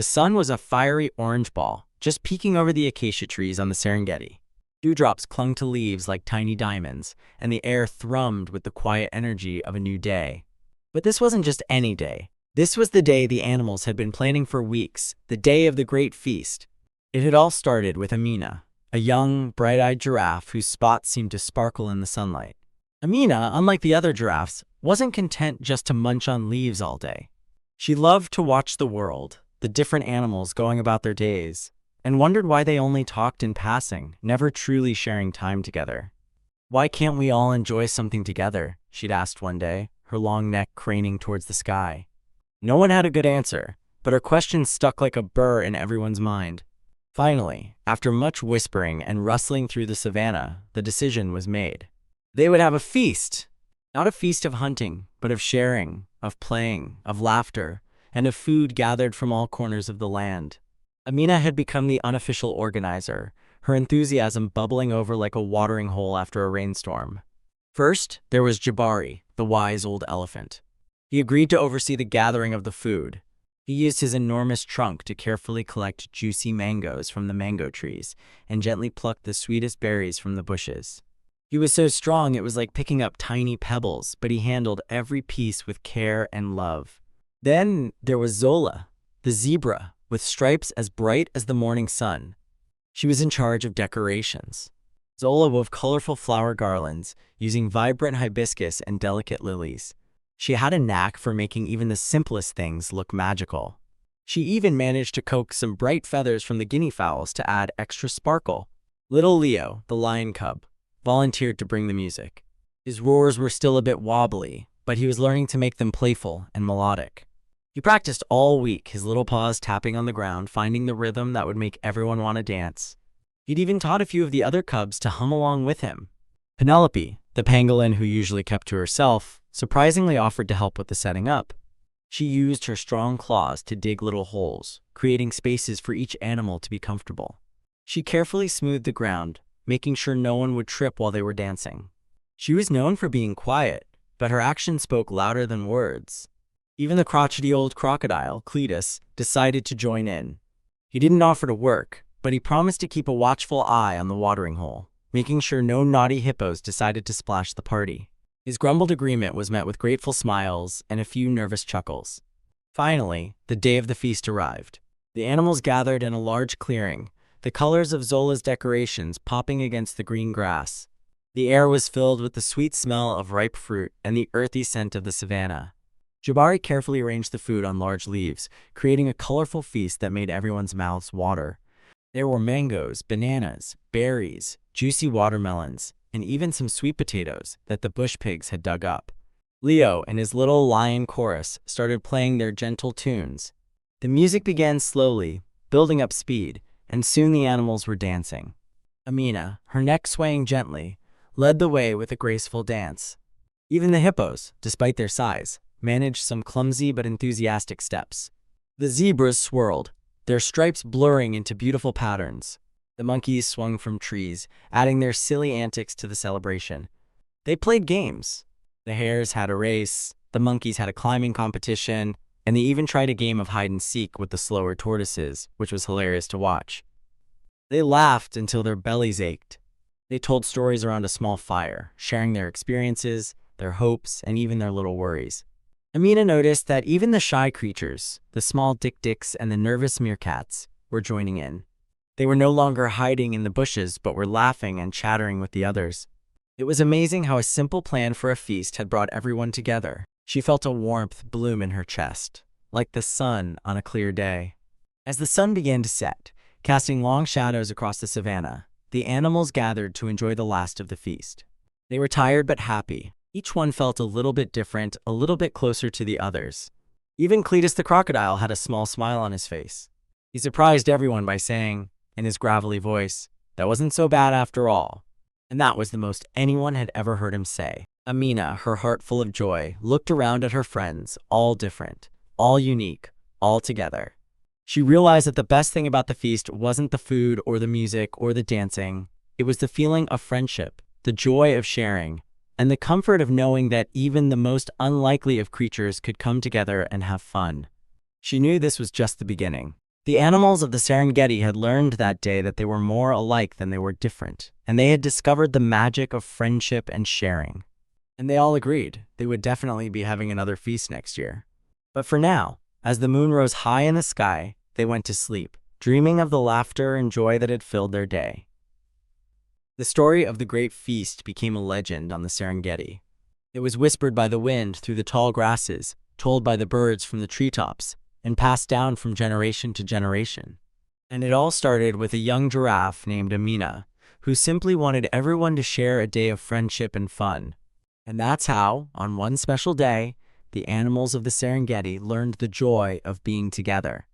The sun was a fiery orange ball, just peeking over the acacia trees on the Serengeti. Dewdrops clung to leaves like tiny diamonds, and the air thrummed with the quiet energy of a new day. But this wasn't just any day. This was the day the animals had been planning for weeks, the day of the great feast. It had all started with Amina, a young, bright-eyed giraffe whose spots seemed to sparkle in the sunlight. Amina, unlike the other giraffes, wasn't content just to munch on leaves all day. She loved to watch the world, the different animals going about their days, and wondered why they only talked in passing, never truly sharing time together. "Why can't we all enjoy something together?" she'd asked one day, her long neck craning towards the sky. No one had a good answer, but her question stuck like a burr in everyone's mind. Finally, after much whispering and rustling through the savannah, the decision was made. They would have a feast! Not a feast of hunting, but of sharing, of playing, of laughter, and of food gathered from all corners of the land. Amina had become the unofficial organizer, her enthusiasm bubbling over like a watering hole after a rainstorm. First, there was Jabari, the wise old elephant. He agreed to oversee the gathering of the food. He used his enormous trunk to carefully collect juicy mangoes from the mango trees and gently pluck the sweetest berries from the bushes. He was so strong it was like picking up tiny pebbles, but he handled every piece with care and love. Then there was Zola, the zebra, with stripes as bright as the morning sun. She was in charge of decorations. Zola wove colorful flower garlands, using vibrant hibiscus and delicate lilies. She had a knack for making even the simplest things look magical. She even managed to coax some bright feathers from the guinea fowls to add extra sparkle. Little Leo, the lion cub, volunteered to bring the music. His roars were still a bit wobbly, but he was learning to make them playful and melodic. He practiced all week, his little paws tapping on the ground, finding the rhythm that would make everyone want to dance. He'd even taught a few of the other cubs to hum along with him. Penelope, the pangolin who usually kept to herself, surprisingly offered to help with the setting up. She used her strong claws to dig little holes, creating spaces for each animal to be comfortable. She carefully smoothed the ground, making sure no one would trip while they were dancing. She was known for being quiet, but her actions spoke louder than words. Even the crotchety old crocodile, Cletus, decided to join in. He didn't offer to work, but he promised to keep a watchful eye on the watering hole, making sure no naughty hippos decided to splash the party. His grumbled agreement was met with grateful smiles and a few nervous chuckles. Finally, the day of the feast arrived. The animals gathered in a large clearing, the colors of Zola's decorations popping against the green grass. The air was filled with the sweet smell of ripe fruit and the earthy scent of the savannah. Jabari carefully arranged the food on large leaves, creating a colorful feast that made everyone's mouths water. There were mangoes, bananas, berries, juicy watermelons, and even some sweet potatoes that the bush pigs had dug up. Leo and his little lion chorus started playing their gentle tunes. The music began slowly, building up speed, and soon the animals were dancing. Amina, her neck swaying gently, led the way with a graceful dance. Even the hippos, despite their size, managed some clumsy but enthusiastic steps. The zebras swirled, their stripes blurring into beautiful patterns. The monkeys swung from trees, adding their silly antics to the celebration. They played games. The hares had a race, the monkeys had a climbing competition, and they even tried a game of hide-and-seek with the slower tortoises, which was hilarious to watch. They laughed until their bellies ached. They told stories around a small fire, sharing their experiences, their hopes, and even their little worries. Amina noticed that even the shy creatures, the small dik-diks and the nervous meerkats, were joining in. They were no longer hiding in the bushes, but were laughing and chattering with the others. It was amazing how a simple plan for a feast had brought everyone together. She felt a warmth bloom in her chest, like the sun on a clear day. As the sun began to set, casting long shadows across the savannah, the animals gathered to enjoy the last of the feast. They were tired but happy. Each one felt a little bit different, a little bit closer to the others. Even Cletus the crocodile had a small smile on his face. He surprised everyone by saying, in his gravelly voice, "That wasn't so bad after all." And that was the most anyone had ever heard him say. Amina, her heart full of joy, looked around at her friends, all different, all unique, all together. She realized that the best thing about the feast wasn't the food or the music or the dancing. It was the feeling of friendship, the joy of sharing, and the comfort of knowing that even the most unlikely of creatures could come together and have fun. She knew this was just the beginning. The animals of the Serengeti had learned that day that they were more alike than they were different, and they had discovered the magic of friendship and sharing. And they all agreed they would definitely be having another feast next year. But for now, as the moon rose high in the sky, they went to sleep, dreaming of the laughter and joy that had filled their day. The story of the great feast became a legend on the Serengeti. It was whispered by the wind through the tall grasses, told by the birds from the treetops, and passed down from generation to generation. And it all started with a young giraffe named Amina, who simply wanted everyone to share a day of friendship and fun. And that's how, on one special day, the animals of the Serengeti learned the joy of being together.